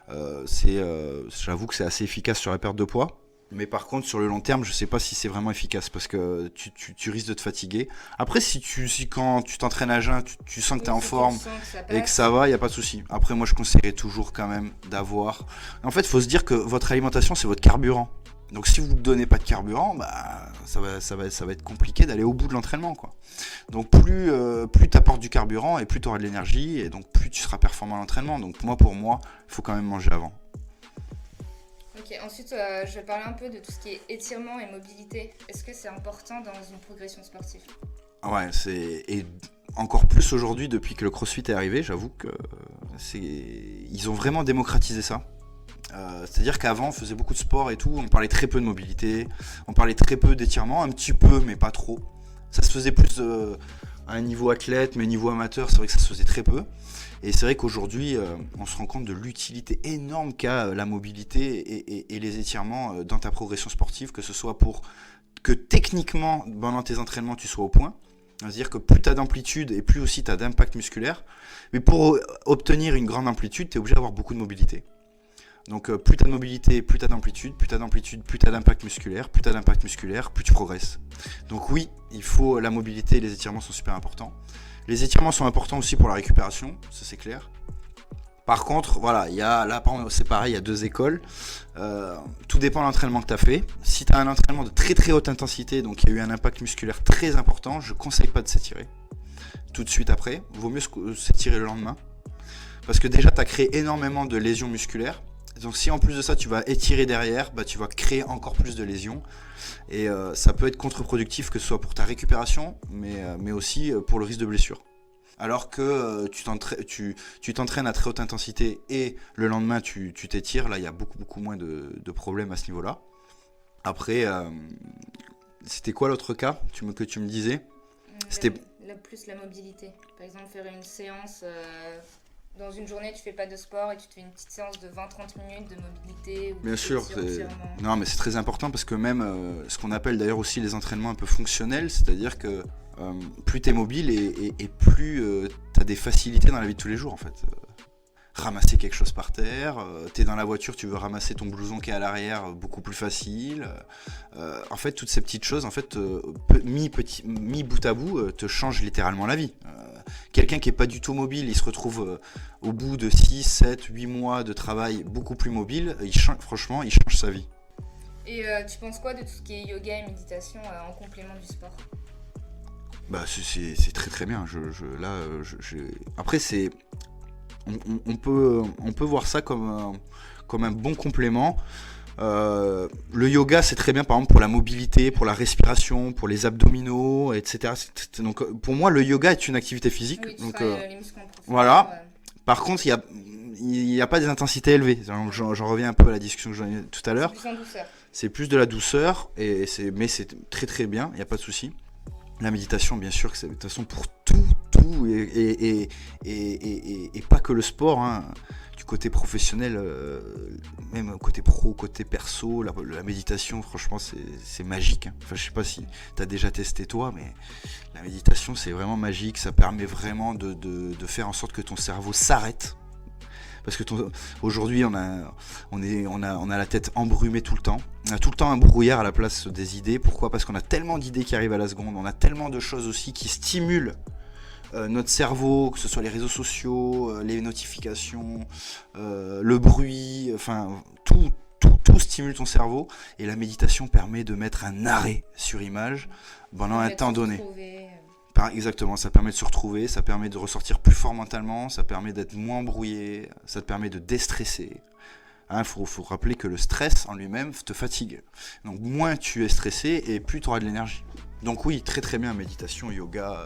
j'avoue que c'est assez efficace sur la perte de poids. Mais par contre, sur le long terme, je sais pas si c'est vraiment efficace parce que tu risques de te fatiguer. Après, si quand tu t'entraînes à jeun, tu sens que tu es en forme et que ça va, il n'y a pas de souci. Après, moi, je conseillerais toujours quand même d'avoir... En fait, il faut se dire que votre alimentation, c'est votre carburant. Donc, si vous ne donnez pas de carburant, ça va être compliqué d'aller au bout de l'entraînement, quoi. Donc, plus tu apportes du carburant et plus tu auras de l'énergie et donc plus tu seras performant à l'entraînement. Donc, pour moi, il faut quand même manger avant. Ok, ensuite je vais parler un peu de tout ce qui est étirement et mobilité. Est-ce que c'est important dans une progression sportive? Ouais, et encore plus aujourd'hui depuis que le CrossFit est arrivé, j'avoue que ils ont vraiment démocratisé ça. C'est-à-dire qu'avant on faisait beaucoup de sport et tout, on parlait très peu de mobilité, on parlait très peu d'étirement, un petit peu mais pas trop. Ça se faisait plus à un niveau athlète, mais niveau amateur, c'est vrai que ça se faisait très peu. Et c'est vrai qu'aujourd'hui, on se rend compte de l'utilité énorme qu'a la mobilité et les étirements dans ta progression sportive, que ce soit pour que techniquement, pendant tes entraînements, tu sois au point. C'est-à-dire que plus tu as d'amplitude et plus aussi tu as d'impact musculaire. Mais pour obtenir une grande amplitude, tu es obligé d'avoir beaucoup de mobilité. Donc plus tu as de mobilité, plus tu as d'amplitude, plus tu as d'amplitude, plus tu as d'impact musculaire, plus tu as d'impact musculaire, plus tu progresses. Donc oui, il faut la mobilité et les étirements sont super importants. Les étirements sont importants aussi pour la récupération, ça c'est clair. Par contre, voilà, c'est pareil, il y a 2 écoles. Tout dépend de l'entraînement que tu as fait. Si tu as un entraînement de très très haute intensité, donc il y a eu un impact musculaire très important, je ne conseille pas de s'étirer tout de suite après. Il vaut mieux s'étirer le lendemain. Parce que déjà, tu as créé énormément de lésions musculaires. Donc si en plus de ça, tu vas étirer derrière, tu vas créer encore plus de lésions. Et ça peut être contre-productif, que ce soit pour ta récupération, mais aussi pour le risque de blessure. Alors que tu t'entraînes à très haute intensité et le lendemain tu t'étires, là il y a beaucoup moins de problèmes à ce niveau-là. Après, c'était quoi l'autre cas que tu me disais? C'était plus la mobilité. Par exemple, faire une séance, dans une journée tu fais pas de sport et tu te fais une petite séance de 20-30 minutes de mobilité. Bien sûr, non mais c'est très important parce que même ce qu'on appelle d'ailleurs aussi les entraînements un peu fonctionnels, c'est-à-dire que plus tu es mobile et plus tu as des facilités dans la vie de tous les jours en fait. Ramasser quelque chose par terre, tu es dans la voiture, tu veux ramasser ton blouson qui est à l'arrière, beaucoup plus facile. En fait, toutes ces petites choses, en fait, mis bout à bout, te changent littéralement la vie. Quelqu'un qui n'est pas du tout mobile, il se retrouve au bout de 6, 7, 8 mois de travail beaucoup plus mobile, franchement, il change sa vie. Et tu penses quoi de tout ce qui est yoga et méditation en complément du sport ? C'est très très bien. Après, on peut voir ça comme un bon complément. Le yoga, c'est très bien, par exemple, pour la mobilité, pour la respiration, pour les abdominaux, etc. Donc, pour moi, le yoga est une activité physique. Oui, donc, les muscles en profondeur, voilà. Ouais. Par contre, il n'y a pas des intensités élevées. J'en reviens un peu à la discussion que j'en ai tout à l'heure. C'est plus en douceur. C'est plus de la douceur, mais c'est très très bien, il n'y a pas de souci. La méditation, bien sûr, que c'est de toute façon pour tout et pas que le sport, hein. Du côté professionnel, même côté pro, côté perso, la méditation, franchement, c'est magique, hein. Enfin, je sais pas si tu as déjà testé toi, mais la méditation, c'est vraiment magique. Ça permet vraiment de faire en sorte que ton cerveau s'arrête. Parce que aujourd'hui, on a la tête embrumée tout le temps. On a tout le temps un brouillard à la place des idées. Pourquoi ? Parce qu'on a tellement d'idées qui arrivent à la seconde. On a tellement de choses aussi qui stimulent notre cerveau, que ce soit les réseaux sociaux, les notifications, le bruit, enfin tout stimule ton cerveau. Et la méditation permet de mettre un arrêt sur image pendant un temps donné. Exactement, ça permet de se retrouver, ça permet de ressortir plus fort mentalement, ça permet d'être moins embrouillé, ça te permet de déstresser. Il faut rappeler que le stress en lui-même te fatigue. Donc moins tu es stressé et plus tu auras de l'énergie. Donc oui, très très bien, méditation, yoga,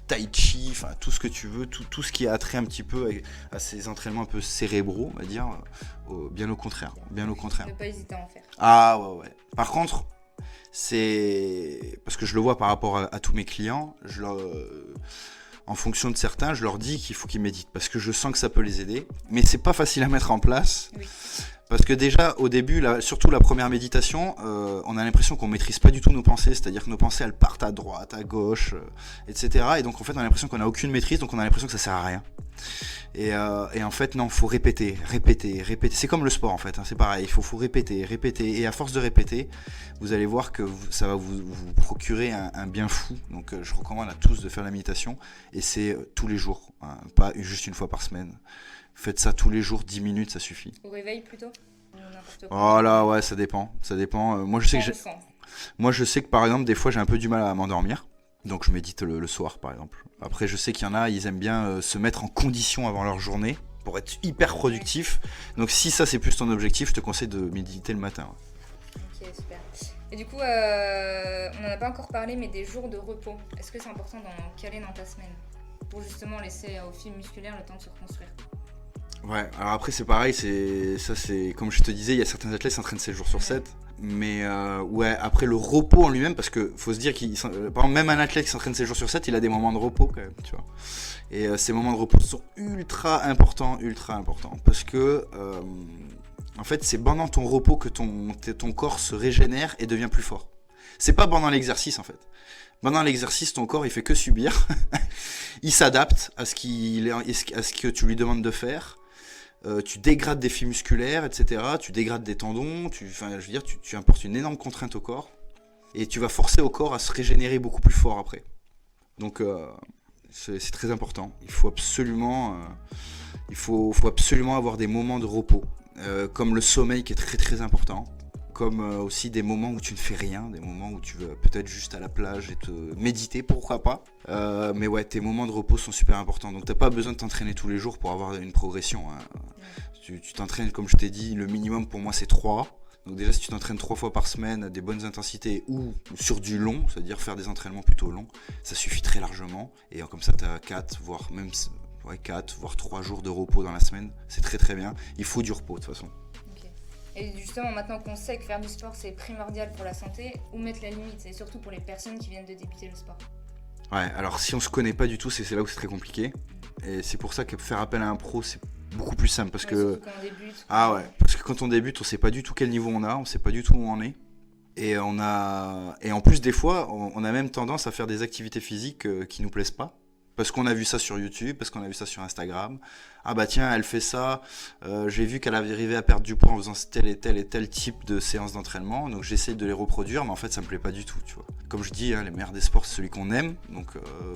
tai chi, enfin tout ce que tu veux, tout ce qui a trait un petit peu à ces entraînements un peu cérébraux, on va dire, bien au contraire. Ne pas hésiter à en faire. Ah ouais. Par contre, c'est parce que je le vois par rapport à tous mes clients, en fonction de certains, je leur dis qu'il faut qu'ils méditent parce que je sens que ça peut les aider, mais c'est pas facile à mettre en place. Oui. Parce que déjà au début, surtout la première méditation, on a l'impression qu'on maîtrise pas du tout nos pensées, c'est-à-dire que nos pensées elles partent à droite, à gauche, etc. Et donc en fait on a l'impression qu'on n'a aucune maîtrise, donc on a l'impression que ça sert à rien. Et en fait non, faut répéter. C'est comme le sport en fait, hein, c'est pareil, il faut répéter. Et à force de répéter, vous allez voir que ça va vous procurer un bien fou. Donc je recommande à tous de faire la méditation, et c'est tous les jours, hein, pas juste une fois par semaine. Faites ça tous les jours, 10 minutes, ça suffit. Au réveil plutôt ? Oh là, ouais, ça dépend. Moi, je sais que par exemple, des fois, j'ai un peu du mal à m'endormir. Donc, je médite le soir, par exemple. Après, je sais qu'il y en a, ils aiment bien se mettre en condition avant leur journée pour être hyper productif. Donc, si ça, c'est plus ton objectif, je te conseille de méditer le matin. Ok, super. Et du coup, on n'en a pas encore parlé, mais des jours de repos. Est-ce que c'est important d'en caler dans ta semaine pour justement laisser aux fibres musculaires le temps de se reconstruire ? Ouais, alors après c'est pareil, c'est comme je te disais, il y a certains athlètes qui s'entraînent 7 jours sur 7. Ouais, après le repos en lui-même, parce que faut se dire par exemple, même un athlète qui s'entraîne 7 jours sur 7, il a des moments de repos quand même, tu vois. Et ces moments de repos sont ultra importants, parce que en fait, c'est pendant ton repos que ton corps se régénère et devient plus fort. C'est pas pendant l'exercice en fait. Pendant l'exercice, ton corps il fait que subir. Il s'adapte à ce que tu lui demandes de faire. Tu dégrades des fibres musculaires, etc. Tu dégrades des tendons. Tu apportes une énorme contrainte au corps. Et tu vas forcer au corps à se régénérer beaucoup plus fort après. Donc c'est très important. Il faut absolument avoir des moments de repos. Comme le sommeil qui est très très important. Comme aussi des moments où tu ne fais rien, des moments où tu vas peut-être juste à la plage et te méditer, pourquoi pas. Mais ouais, tes moments de repos sont super importants. Donc t'as pas besoin de t'entraîner tous les jours pour avoir une progression. Hein. Tu t'entraînes, comme je t'ai dit, le minimum pour moi c'est 3. Donc déjà si tu t'entraînes 3 fois par semaine à des bonnes intensités ou sur du long, c'est-à-dire faire des entraînements plutôt longs, ça suffit très largement. Et comme ça t'as 4, voire même 4, voire 3 jours de repos dans la semaine. C'est très très bien. Il faut du repos de toute façon. Et justement, maintenant qu'on sait que faire du sport, c'est primordial pour la santé, où mettre la limite? Et surtout pour les personnes qui viennent de débuter le sport. Ouais, alors si on se connaît pas du tout, c'est là où c'est très compliqué. Et c'est pour ça que faire appel à un pro, c'est beaucoup plus simple. Parce que quand on débute. Parce que quand on débute, on sait pas du tout quel niveau on sait pas du tout où on est. Et en plus, des fois, on a même tendance à faire des activités physiques qui nous plaisent pas. Parce qu'on a vu ça sur YouTube, parce qu'on a vu ça sur Instagram. Ah bah tiens, elle fait ça, j'ai vu qu'elle avait arrivé à perdre du poids en faisant tel et tel type de séance d'entraînement, donc j'essaie de les reproduire, mais en fait ça me plaît pas du tout, tu vois. Comme je dis, hein, les meilleurs des sports, c'est celui qu'on aime, donc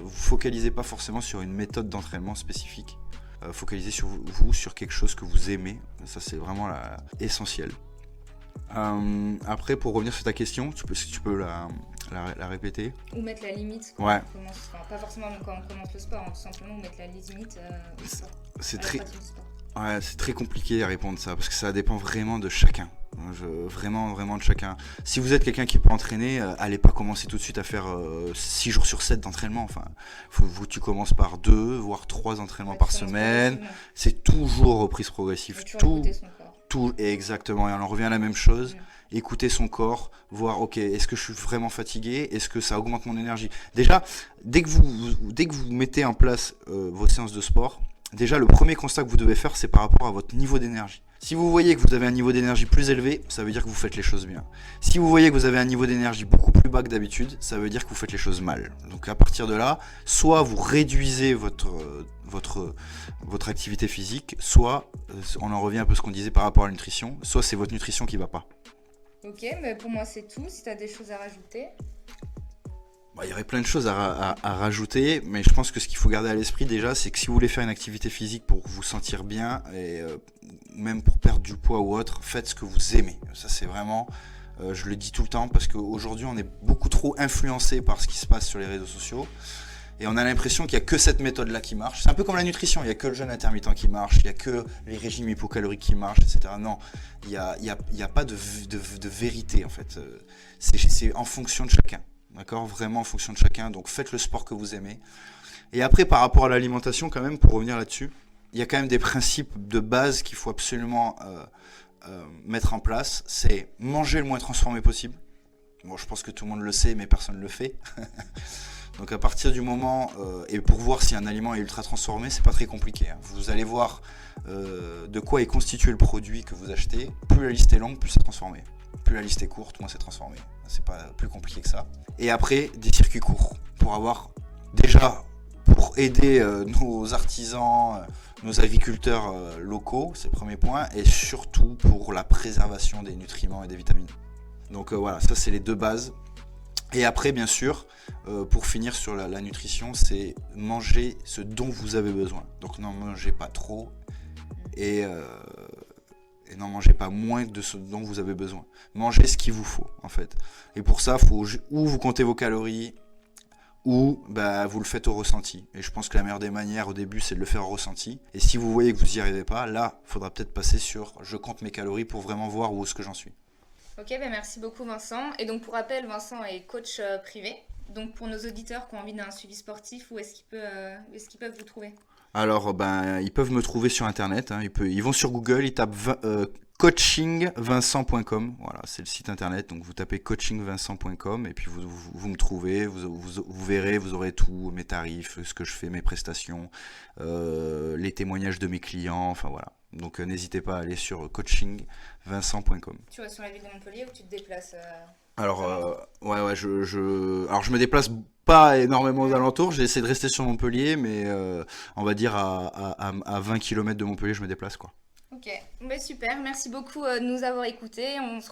vous focalisez pas forcément sur une méthode d'entraînement spécifique. Focalisez sur sur quelque chose que vous aimez, ça c'est vraiment essentiel. Après, pour revenir sur ta question, si tu peux la répéter. Ou mettre la limite quand on commence, pas forcément quand on commence le sport, hein, tout simplement, ou mettre la limite au sport. C'est très compliqué à répondre ça, parce que ça dépend vraiment de chacun. Vraiment de chacun. Si vous êtes quelqu'un qui peut entraîner, allez pas commencer tout de suite à faire 6 jours sur 7 d'entraînement. Enfin, tu commences par 2, voire 3 entraînements par semaine. C'est toujours reprise progressive. Tout, exactement, et on en revient à la même chose. Écouter son corps, voir, ok, est-ce que je suis vraiment fatigué, est-ce que ça augmente mon énergie. Déjà, dès que vous mettez en place vos séances de sport, déjà le premier constat que vous devez faire, c'est par rapport à votre niveau d'énergie. Si vous voyez que vous avez un niveau d'énergie plus élevé, ça veut dire que vous faites les choses bien. Si vous voyez que vous avez un niveau d'énergie beaucoup plus bas que d'habitude, ça veut dire que vous faites les choses mal. Donc à partir de là, soit vous réduisez votre activité physique, soit, on en revient un peu à ce qu'on disait par rapport à la nutrition, soit c'est votre nutrition qui va pas. Ok, mais pour moi c'est tout. Si tu as des choses à rajouter. Il y aurait plein de choses à rajouter, mais je pense que ce qu'il faut garder à l'esprit déjà, c'est que si vous voulez faire une activité physique pour vous sentir bien, et même pour perdre du poids ou autre, faites ce que vous aimez. Ça c'est vraiment, je le dis tout le temps, parce qu'aujourd'hui on est beaucoup trop influencé par ce qui se passe sur les réseaux sociaux. Et on a l'impression qu'il n'y a que cette méthode-là qui marche. C'est un peu comme la nutrition, il n'y a que le jeûne intermittent qui marche, il n'y a que les régimes hypocaloriques qui marchent, etc. Non, il n'y a pas de vérité en fait. C'est en fonction de chacun, d'accord ? Vraiment en fonction de chacun, donc faites le sport que vous aimez. Et après, par rapport à l'alimentation, quand même, pour revenir là-dessus, il y a quand même des principes de base qu'il faut absolument mettre en place. C'est manger le moins transformé possible. Bon, je pense que tout le monde le sait, mais personne ne le fait. Donc à partir du moment, et pour voir si un aliment est ultra transformé, c'est pas très compliqué. Hein. Vous allez voir de quoi est constitué le produit que vous achetez. Plus la liste est longue, plus c'est transformé. Plus la liste est courte, moins c'est transformé. C'est pas plus compliqué que ça. Et après, des circuits courts. Pour aider nos artisans, nos agriculteurs locaux, c'est le premier point. Et surtout pour la préservation des nutriments et des vitamines. Donc voilà, ça c'est les deux bases. Et après, bien sûr, pour finir sur la nutrition, c'est manger ce dont vous avez besoin. Donc n'en mangez pas trop et n'en mangez pas moins de ce dont vous avez besoin. Mangez ce qu'il vous faut, en fait. Et pour ça, faut ou vous comptez vos calories, ou vous le faites au ressenti. Et je pense que la meilleure des manières au début, c'est de le faire au ressenti. Et si vous voyez que vous n'y arrivez pas, là, il faudra peut-être passer sur je compte mes calories pour vraiment voir où est-ce que j'en suis. Ok, merci beaucoup Vincent. Et donc pour rappel, Vincent est coach privé. Donc pour nos auditeurs qui ont envie d'un suivi sportif, où est-ce qu'ils peuvent vous trouver ? Alors, ben, ils peuvent me trouver sur Internet, hein. Ils vont sur Google, ils tapent coachingvincent.com. Voilà, c'est le site Internet. Donc, vous tapez coachingvincent.com et puis vous me trouvez. Vous verrez, vous aurez tout, mes tarifs, ce que je fais, mes prestations, les témoignages de mes clients. Enfin, voilà. Donc, n'hésitez pas à aller sur coachingvincent.com. Tu restes sur la ville de Montpellier ou tu te déplaces Alors, récemment? ouais, alors je me déplace pas énormément aux alentours. J'ai essayé de rester sur Montpellier, mais on va dire à 20 km de Montpellier, je me déplace, quoi. Ok, bah, super, merci beaucoup de nous avoir écoutés. On se